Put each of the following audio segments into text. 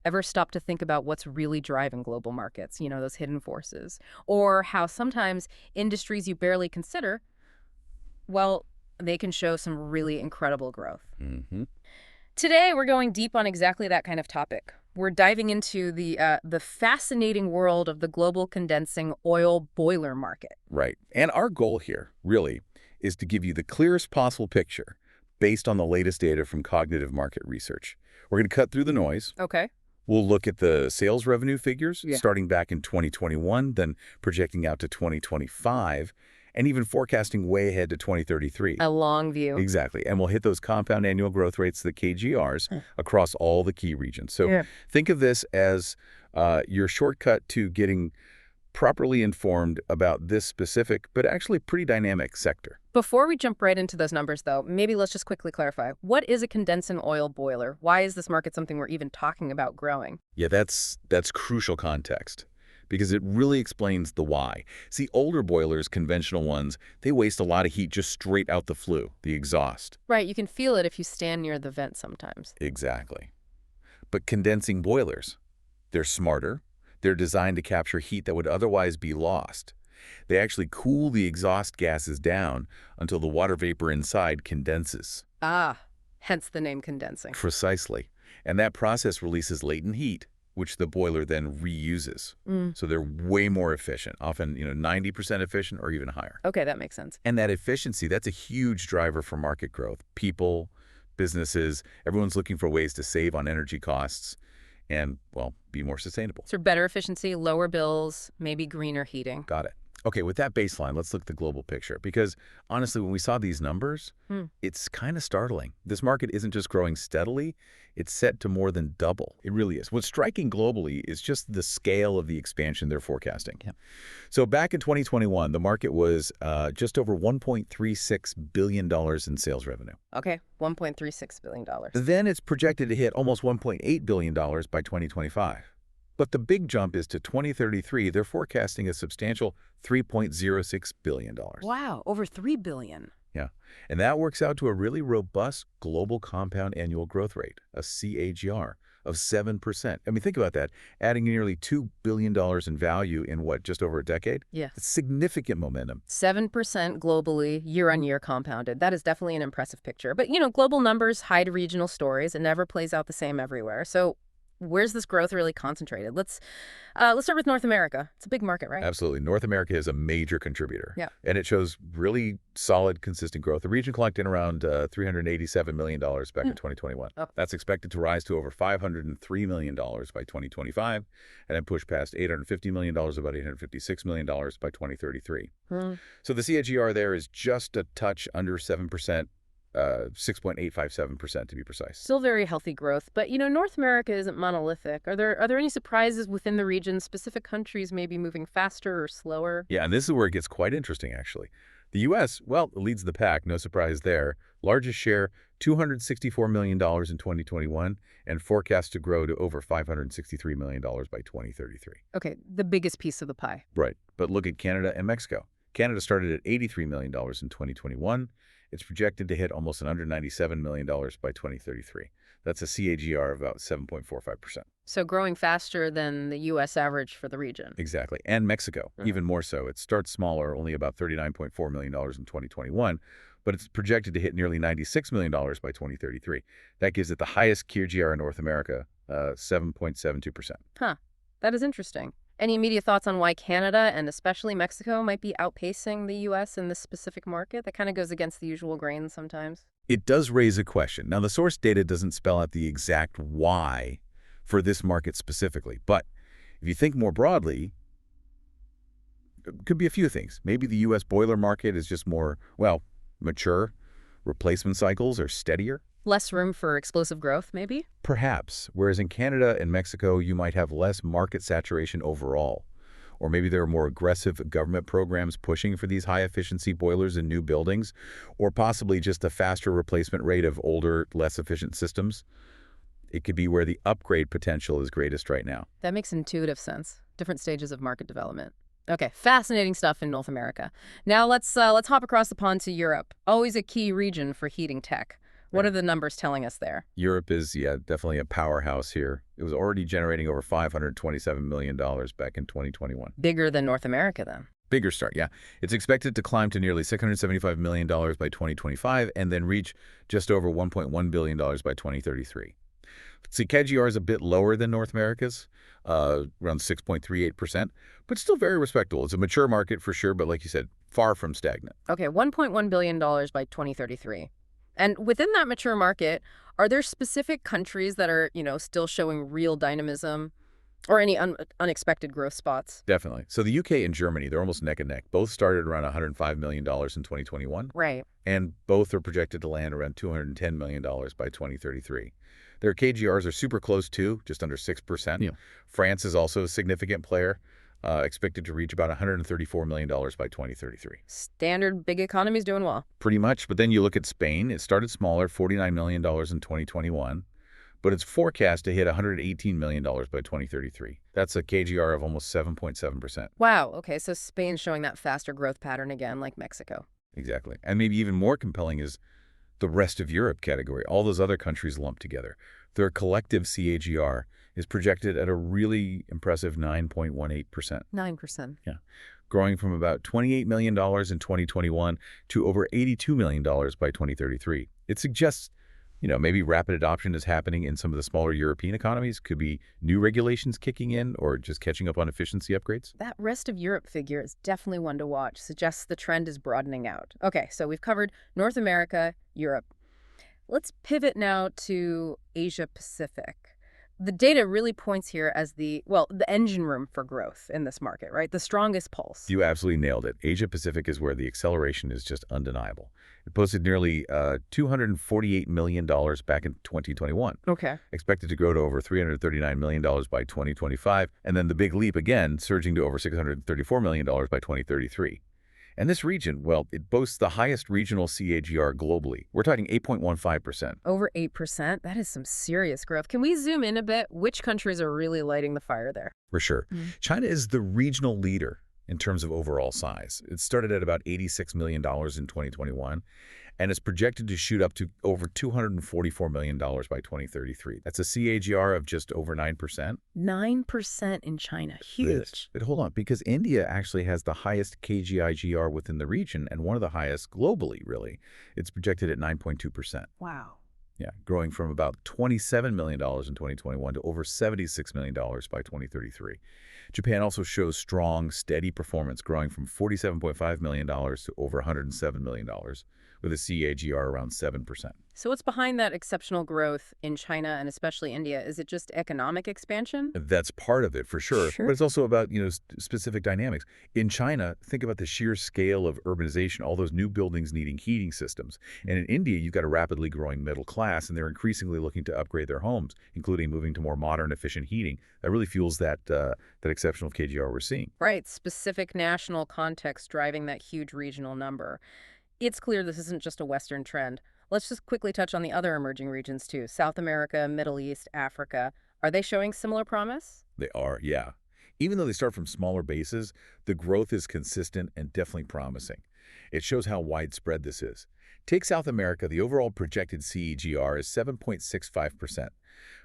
Ever stop to think about what's really driving global markets, those hidden forces? Or how sometimes industries you barely consider, well, they can show some really incredible growth. Hmm. Today, we're going deep on exactly that kind of topic. We're diving into the fascinating world of the global condensing oil boiler market. Right. And our goal here, really, is to give you the clearest possible picture based on the latest data from cognitive market research. We're going to cut through the noise. Okay. We'll look at the sales revenue figures Yeah. starting back in 2021, then projecting out to 2025, and even forecasting way ahead to 2033. A long view. Exactly. And we'll hit those compound annual growth rates, the KGRs, across all the key regions. So Yeah. think of this as your shortcut to getting properly informed about this specific, but actually pretty dynamic sector. Before we jump right into those numbers, though, maybe let's just quickly clarify. What is a condensing oil boiler? Why is this market something we're even talking about growing? Yeah, that's crucial context because it really explains the why. See, older boilers, conventional ones, they waste a lot of heat just straight out the flue, the exhaust. Right, you can feel it if you stand near the vent sometimes. Exactly. But condensing boilers, they're smarter. They're designed to capture heat that would otherwise be lost. They actually cool the exhaust gases down until the water vapor inside condenses. Ah, hence the name condensing. Precisely. And that process releases latent heat, which the boiler then reuses. So they're way more efficient, often 90% efficient or even higher. Okay, that makes sense. And that efficiency, that's a huge driver for market growth. People, businesses, everyone's looking for ways to save on energy costs and, well, be more sustainable. So better efficiency, lower bills, maybe greener heating. Got it. Okay, with that baseline, let's look at the global picture. Because honestly, when we saw these numbers, it's kind of startling. This market isn't just growing steadily, it's set to more than double. It really is. What's striking globally is just the scale of the expansion they're forecasting. Yep. So back in 2021, the market was just over $1.36 billion in sales revenue. Okay, $1.36 billion. Then it's projected to hit almost $1.8 billion by 2025. But the big jump is to 2033. They're forecasting a substantial $3.06 billion. Wow, over $3 billion. Yeah. And that works out to a really robust global compound annual growth rate, a CAGR, of 7%. I mean, think about that. Adding nearly $2 billion in value in, what, just over a decade? Yeah. It's significant momentum. 7% globally, year-on-year compounded. That is definitely an impressive picture. But, global numbers hide regional stories. It never plays out the same everywhere. So where's this growth really concentrated? Let's start with North America. It's a big market, right? Absolutely. North America is a major contributor. Yeah. And it shows really solid, consistent growth. The region clocked in around $387 million back in 2021. Oh. That's expected to rise to over $503 million by 2025, and then push past $850 million, about $856 million by 2033. So the CAGR there is just a touch under 7%. 6.857% to be precise. Still very healthy growth, but North America isn't monolithic. Are there any surprises within the region? Specific countries maybe moving faster or slower? Yeah, and this is where it gets quite interesting, actually. The U.S., well, leads the pack, no surprise there. Largest share, $264 million in 2021, and forecast to grow to over $563 million by 2033. Okay, the biggest piece of the pie. Right, but look at Canada and Mexico. Canada started at $83 million in 2021. It's projected to hit almost $197 million by 2033. That's a CAGR of about 7.45%. So growing faster than the U.S. average for the region. Exactly. And Mexico, even more so. It starts smaller, only about $39.4 million in 2021, but it's projected to hit nearly $96 million by 2033. That gives it the highest CAGR in North America, 7.72%. Huh. That is interesting. Any immediate thoughts on why Canada and especially Mexico might be outpacing the U.S. in this specific market? That kind of goes against the usual grain sometimes. It does raise a question. Now, the source data doesn't spell out the exact why for this market specifically, but if you think more broadly, it could be a few things. Maybe the U.S. boiler market is just more, well, mature. Replacement cycles are steadier. Less room for explosive growth, maybe? Perhaps, whereas in Canada and Mexico, you might have less market saturation overall. Or maybe there are more aggressive government programs pushing for these high-efficiency boilers in new buildings, or possibly just a faster replacement rate of older, less efficient systems. It could be where the upgrade potential is greatest right now. That makes intuitive sense. Different stages of market development. Okay, fascinating stuff in North America. Now let's hop across the pond to Europe. Always a key region for heating tech. What are the numbers telling us there? Europe is, yeah, definitely a powerhouse here. It was already generating over $527 million back in 2021. Bigger than North America, then. Bigger start, yeah. It's expected to climb to nearly $675 million by 2025 and then reach just over $1.1 billion by 2033. See, KGR is a bit lower than North America's, around 6.38%, but still very respectable. It's a mature market for sure, but like you said, far from stagnant. Okay, $1.1 billion by 2033. And within that mature market, are there specific countries that are, still showing real dynamism or any unexpected growth spots? Definitely. So the UK and Germany, they're almost neck and neck. Both started around $105 million in 2021, Right. and both are projected to land around $210 million by 2033. Their KGRs are super close too, just under 6%. Yeah. France is also a significant player, expected to reach about $134 million by 2033. Standard big economies doing well. Pretty much, but then you look at Spain. It started smaller, $49 million in 2021, but it's forecast to hit $118 million by 2033. That's a KGR of almost 7.7%. Wow. Okay, so Spain's showing that faster growth pattern again, like Mexico. Exactly. And maybe even more compelling is the rest of Europe category, all those other countries lumped together. Their collective CAGR is projected at a really impressive 9.18%. 9%. Yeah. Growing from about $28 million in 2021 to over $82 million by 2033. It suggests, maybe rapid adoption is happening in some of the smaller European economies. Could be new regulations kicking in or just catching up on efficiency upgrades. That rest of Europe figure is definitely one to watch. Suggests the trend is broadening out. Okay, so we've covered North America, Europe. Let's pivot now to Asia Pacific. The data really points here as the engine room for growth in this market, right? The strongest pulse. You absolutely nailed it. Asia Pacific is where the acceleration is just undeniable. It posted nearly $248 million back in 2021. Okay. Expected to grow to over $339 million by 2025, and then the big leap again, surging to over $634 million by 2033. And this region, well, it boasts the highest regional CAGR globally. We're talking 8.15%. Over 8%. That is some serious growth. Can we zoom in a bit? Which countries are really lighting the fire there? For sure. China is the regional leader in terms of overall size. It started at about $86 million in 2021, and it's projected to shoot up to over $244 million by 2033. That's a CAGR of just over 9%. 9% in China. Huge. But hold on, because India actually has the highest KGIGR within the region and one of the highest globally, really. It's projected at 9.2%. Wow. Yeah, growing from about $27 million in 2021 to over $76 million by 2033. Japan also shows strong, steady performance, growing from $47.5 million to over $107 million, with a CAGR around 7%. So what's behind that exceptional growth in China and especially India? Is it just economic expansion? That's part of it, for sure. Sure. But it's also about, specific dynamics. In China, think about the sheer scale of urbanization, all those new buildings needing heating systems. And in India, you've got a rapidly growing middle class, and they're increasingly looking to upgrade their homes, including moving to more modern, efficient heating. That really fuels that exceptional KGR we're seeing. Right. Specific national context driving that huge regional number. It's clear this isn't just a Western trend. Let's just quickly touch on the other emerging regions too. South America, Middle East, Africa. Are they showing similar promise? They are, yeah. Even though they start from smaller bases, the growth is consistent and definitely promising. It shows how widespread this is. Take South America, the overall projected CAGR is 7.65%,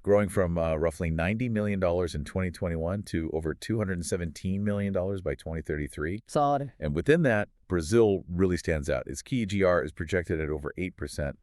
growing from roughly $90 million in 2021 to over $217 million by 2033. Solid. And within that, Brazil really stands out. Its KGR is projected at over 8%,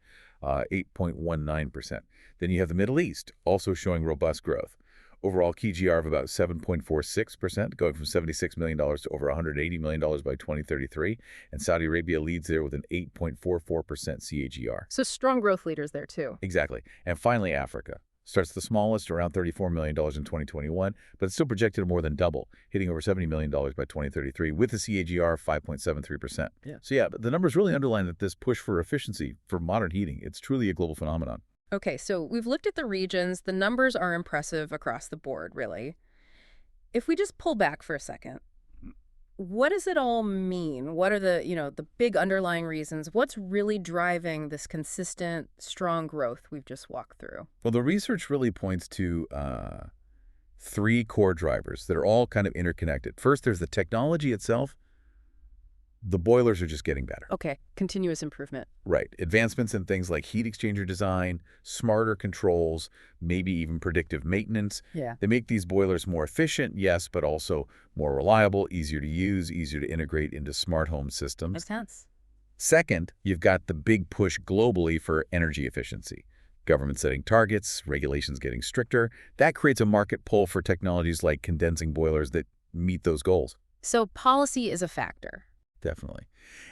8.19%. Then you have the Middle East, also showing robust growth. Overall KGR of about 7.46%, going from $76 million to over $180 million by 2033. And Saudi Arabia leads there with an 8.44% CAGR. So strong growth leaders there too. Exactly. And finally, Africa. Starts the smallest, around $34 million in 2021, but it's still projected to more than double, hitting over $70 million by 2033 with a CAGR of 5.73%. Yeah. So yeah, the numbers really underline that this push for efficiency for modern heating, it's truly a global phenomenon. Okay, so we've looked at the regions. The numbers are impressive across the board, really. If we just pull back for a second, what does it all mean? What are the big underlying reasons? What's really driving this consistent, strong growth we've just walked through? Well, the research really points to three core drivers that are all kind of interconnected. First, there's the technology itself. The boilers are just getting better. Okay, continuous improvement. Right. Advancements in things like heat exchanger design, smarter controls, maybe even predictive maintenance. Yeah. They make these boilers more efficient, yes, but also more reliable, easier to use, easier to integrate into smart home systems. Makes sense. Second, you've got the big push globally for energy efficiency. Government setting targets, regulations getting stricter. That creates a market pull for technologies like condensing boilers that meet those goals. So policy is a factor. Definitely.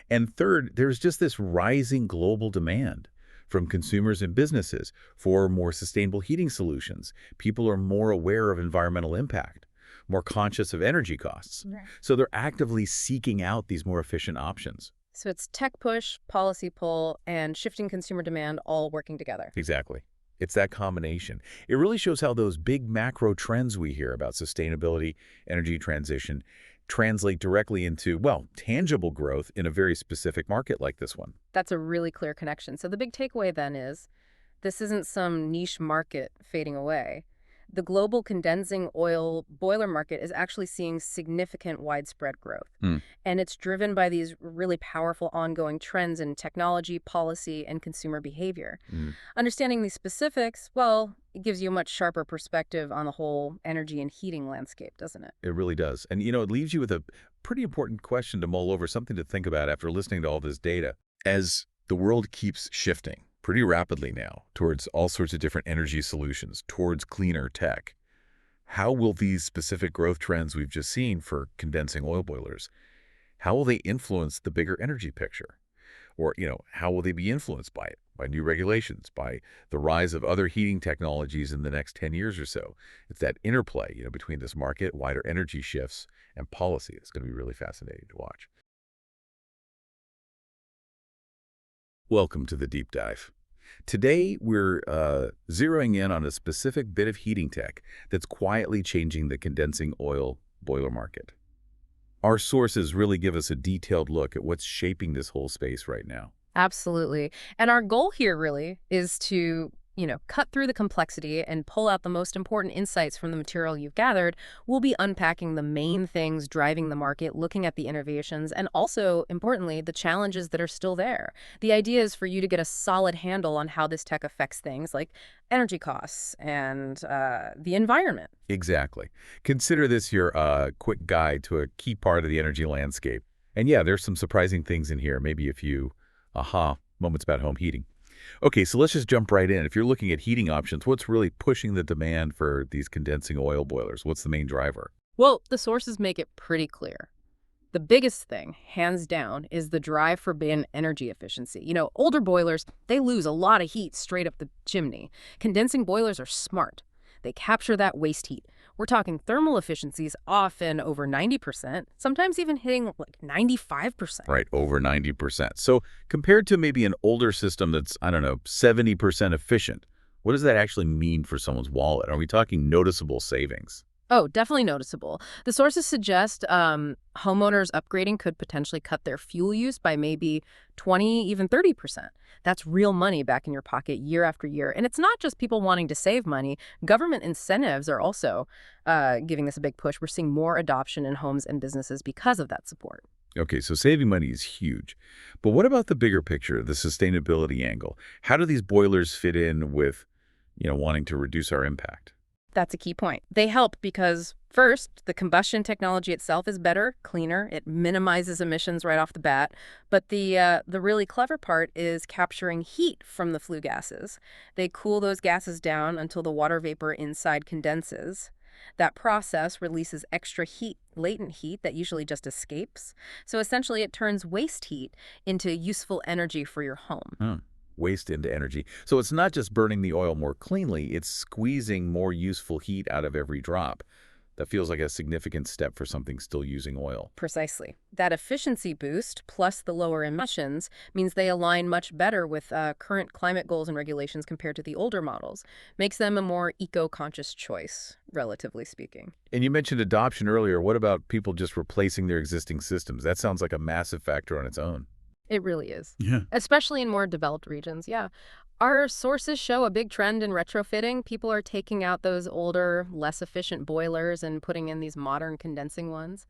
And third, there's just this rising global demand from consumers and businesses for more sustainable heating solutions. People are more aware of environmental impact, more conscious of energy costs. Right. So they're actively seeking out these more efficient options. So it's tech push, policy pull, and shifting consumer demand all working together. Exactly. It's that combination. It really shows how those big macro trends we hear about sustainability, energy transition, translate directly into, well, tangible growth in a very specific market like this one. That's a really clear connection. So the big takeaway then is this isn't some niche market fading away. The global condensing oil boiler market is actually seeing significant widespread growth. Hmm. And it's driven by these really powerful ongoing trends in technology, policy, and consumer behavior. Mm. Understanding these specifics, well, it gives you a much sharper perspective on the whole energy and heating landscape, doesn't it? It really does. And, it leaves you with a pretty important question to mull over, something to think about after listening to all this data. As the world keeps shifting pretty rapidly now towards all sorts of different energy solutions, towards cleaner tech, how will these specific growth trends we've just seen for condensing oil boilers, how will they influence the bigger energy picture? Or, how will they be influenced by it, by new regulations, by the rise of other heating technologies in the next 10 years or so? It's that interplay, between this market, wider energy shifts, and policy. It's going to be really fascinating to watch. Welcome to the Deep Dive. Today, we're zeroing in on a specific bit of heating tech that's quietly changing the condensing oil boiler market. Our sources really give us a detailed look at what's shaping this whole space right now. Absolutely. And our goal here really is to, cut through the complexity and pull out the most important insights from the material you've gathered. We'll be unpacking the main things driving the market, looking at the innovations, and also, importantly, the challenges that are still there. The idea is for you to get a solid handle on how this tech affects things like energy costs and the environment. Exactly. Consider this your quick guide to a key part of the energy landscape. And yeah, there's some surprising things in here, maybe a few aha moments about home heating. Okay, so let's just jump right in. If you're looking at heating options, what's really pushing the demand for these condensing oil boilers? What's the main driver? Well, the sources make it pretty clear. The biggest thing, hands down, is the drive for bin energy efficiency. Older boilers, they lose a lot of heat straight up the chimney. Condensing boilers are smart. They capture that waste heat. We're talking thermal efficiencies often over 90%, sometimes even hitting like 95%. Right, over 90%. So compared to maybe an older system that's, I don't know, 70% efficient, what does that actually mean for someone's wallet? Are we talking noticeable savings? Oh, definitely noticeable. The sources suggest homeowners upgrading could potentially cut their fuel use by maybe 20, even 30%. That's real money back in your pocket year after year. And it's not just people wanting to save money. Government incentives are also giving this a big push. We're seeing more adoption in homes and businesses because of that support. Okay, so saving money is huge. But what about the bigger picture, the sustainability angle? How do these boilers fit in with, wanting to reduce our impact? That's a key point. They help because, first, the combustion technology itself is better, cleaner. It minimizes emissions right off the bat. But the really clever part is capturing heat from the flue gases. They cool those gases down until the water vapor inside condenses. That process releases extra heat, latent heat that usually just escapes. So essentially, it turns waste heat into useful energy for your home. Hmm. Waste into energy. So it's not just burning the oil more cleanly, it's squeezing more useful heat out of every drop. That feels like a significant step for something still using oil. Precisely. That efficiency boost, plus the lower emissions, means they align much better with current climate goals and regulations compared to the older models. Makes them a more eco-conscious choice, relatively speaking. And you mentioned adoption earlier. What about people just replacing their existing systems? That sounds like a massive factor on its own. It really is. Yeah. Especially in more developed regions, yeah. Our sources show a big trend in retrofitting. People are taking out those older, less efficient boilers and putting in these modern condensing ones.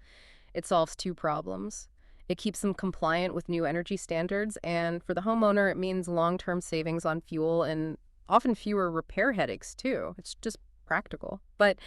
It solves two problems. It keeps them compliant with new energy standards, and for the homeowner, it means long-term savings on fuel and often fewer repair headaches, too. It's just practical. But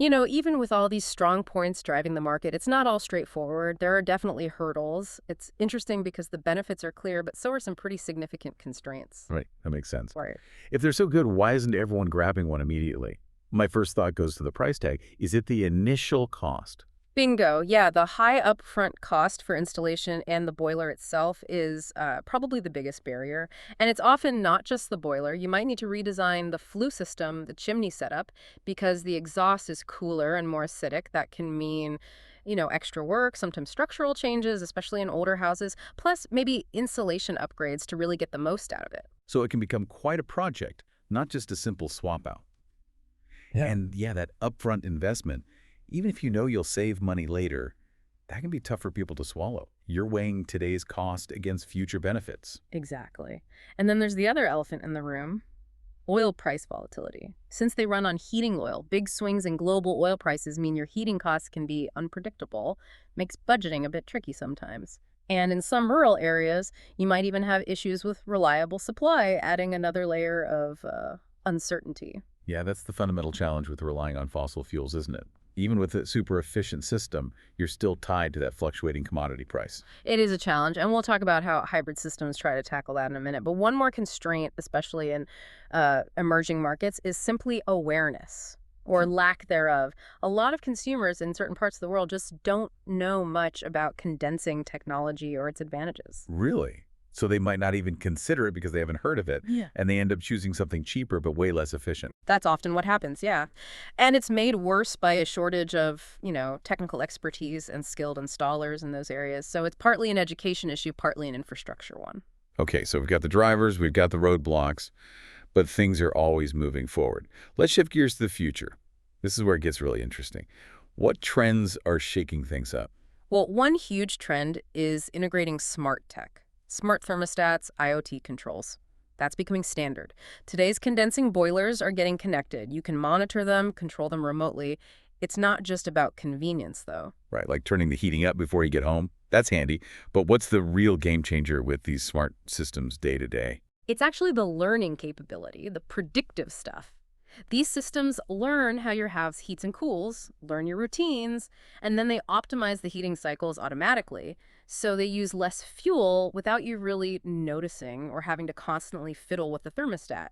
even with all these strong points driving the market, it's not all straightforward. There are definitely hurdles. It's interesting because the benefits are clear, but so are some pretty significant constraints. Right, that makes sense. Right. If they're so good, why isn't everyone grabbing one immediately? My first thought goes to the price tag. Is it the initial cost? Bingo. Yeah, the high upfront cost for installation and the boiler itself is probably the biggest barrier. And it's often not just the boiler. You might need to redesign the flue system, the chimney setup, because the exhaust is cooler and more acidic. That can mean, extra work, sometimes structural changes, especially in older houses, plus maybe insulation upgrades to really get the most out of it. So it can become quite a project, not just a simple swap out. Yeah. And yeah, that upfront investment, even if you know you'll save money later, that can be tough for people to swallow. You're weighing today's cost against future benefits. Exactly. And then there's the other elephant in the room, oil price volatility. Since they run on heating oil, big swings in global oil prices mean your heating costs can be unpredictable, makes budgeting a bit tricky sometimes. And in some rural areas, you might even have issues with reliable supply, adding another layer of uncertainty. Yeah, that's the fundamental challenge with relying on fossil fuels, isn't it? Even with a super efficient system, you're still tied to that fluctuating commodity price. It is a challenge, and we'll talk about how hybrid systems try to tackle that in a minute. But one more constraint, especially in emerging markets, is simply awareness or lack thereof. A lot of consumers in certain parts of the world just don't know much about condensing technology or its advantages. Really? So they might not even consider it because they haven't heard of it, Yeah. and they end up choosing something cheaper but way less efficient. That's often what happens, yeah. And it's made worse by a shortage of, technical expertise and skilled installers in those areas. So it's partly an education issue, partly an infrastructure one. Okay, so we've got the drivers, we've got the roadblocks, but things are always moving forward. Let's shift gears to the future. This is where it gets really interesting. What trends are shaking things up? Well, one huge trend is integrating smart tech. Smart thermostats, IoT controls. That's becoming standard. Today's condensing boilers are getting connected. You can monitor them, control them remotely. It's not just about convenience, though. Right, like turning the heating up before you get home. That's handy. But what's the real game changer with these smart systems day to day? It's actually the learning capability, the predictive stuff. These systems learn how your house heats and cools, learn your routines, and then they optimize the heating cycles automatically. So they use less fuel without you really noticing or having to constantly fiddle with the thermostat.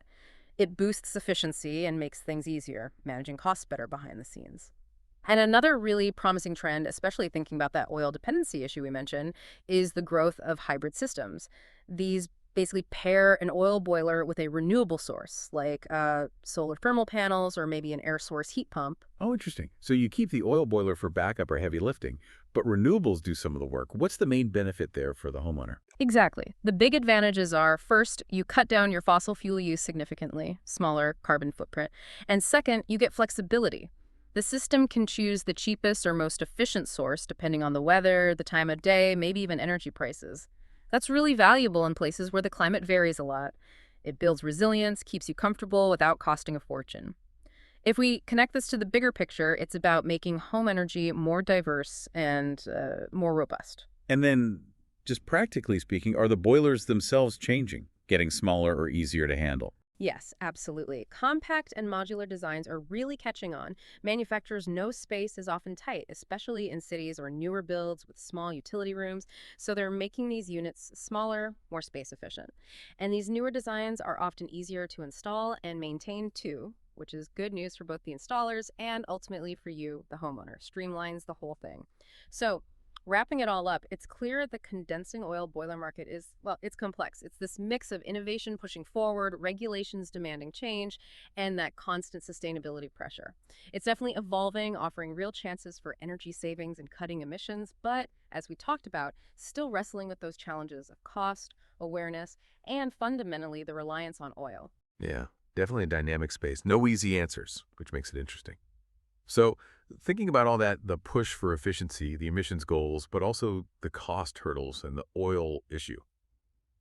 It boosts efficiency and makes things easier, managing costs better behind the scenes. And another really promising trend, especially thinking about that oil dependency issue we mentioned, is the growth of hybrid systems. These basically pair an oil boiler with a renewable source, like solar thermal panels or maybe an air source heat pump. Oh, interesting. So you keep the oil boiler for backup or heavy lifting, but renewables do some of the work. What's the main benefit there for the homeowner? Exactly. The big advantages are, first, you cut down your fossil fuel use significantly, smaller carbon footprint. And second, you get flexibility. The system can choose the cheapest or most efficient source depending on the weather, the time of day, maybe even energy prices. That's really valuable in places where the climate varies a lot. It builds resilience, keeps you comfortable without costing a fortune. If we connect this to the bigger picture, it's about making home energy more diverse and more robust. And then, just practically speaking, are the boilers themselves changing, getting smaller or easier to handle? Yes, absolutely. Compact and modular designs are really catching on. Manufacturers know space is often tight, especially in cities or newer builds with small utility rooms. So they're making these units smaller, more space efficient. And these newer designs are often easier to install and maintain too, which is good news for both the installers and ultimately for you, the homeowner. Streamlines the whole thing. So wrapping it all up, it's clear the condensing oil boiler market is, well, it's complex. It's this mix of innovation pushing forward, regulations demanding change, and that constant sustainability pressure. It's definitely evolving, offering real chances for energy savings and cutting emissions, but as we talked about, still wrestling with those challenges of cost, awareness, and fundamentally the reliance on oil. Yeah, definitely a dynamic space. No easy answers, which makes it interesting. So, thinking about all that, the push for efficiency, the emissions goals, but also the cost hurdles and the oil issue.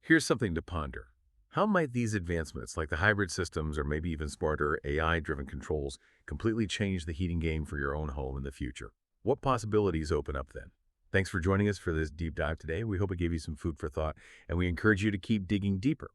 Here's something to ponder. How might these advancements, like the hybrid systems or maybe even smarter AI-driven controls, completely change the heating game for your own home in the future? What possibilities open up then? Thanks for joining us for this deep dive today. We hope it gave you some food for thought, and we encourage you to keep digging deeper.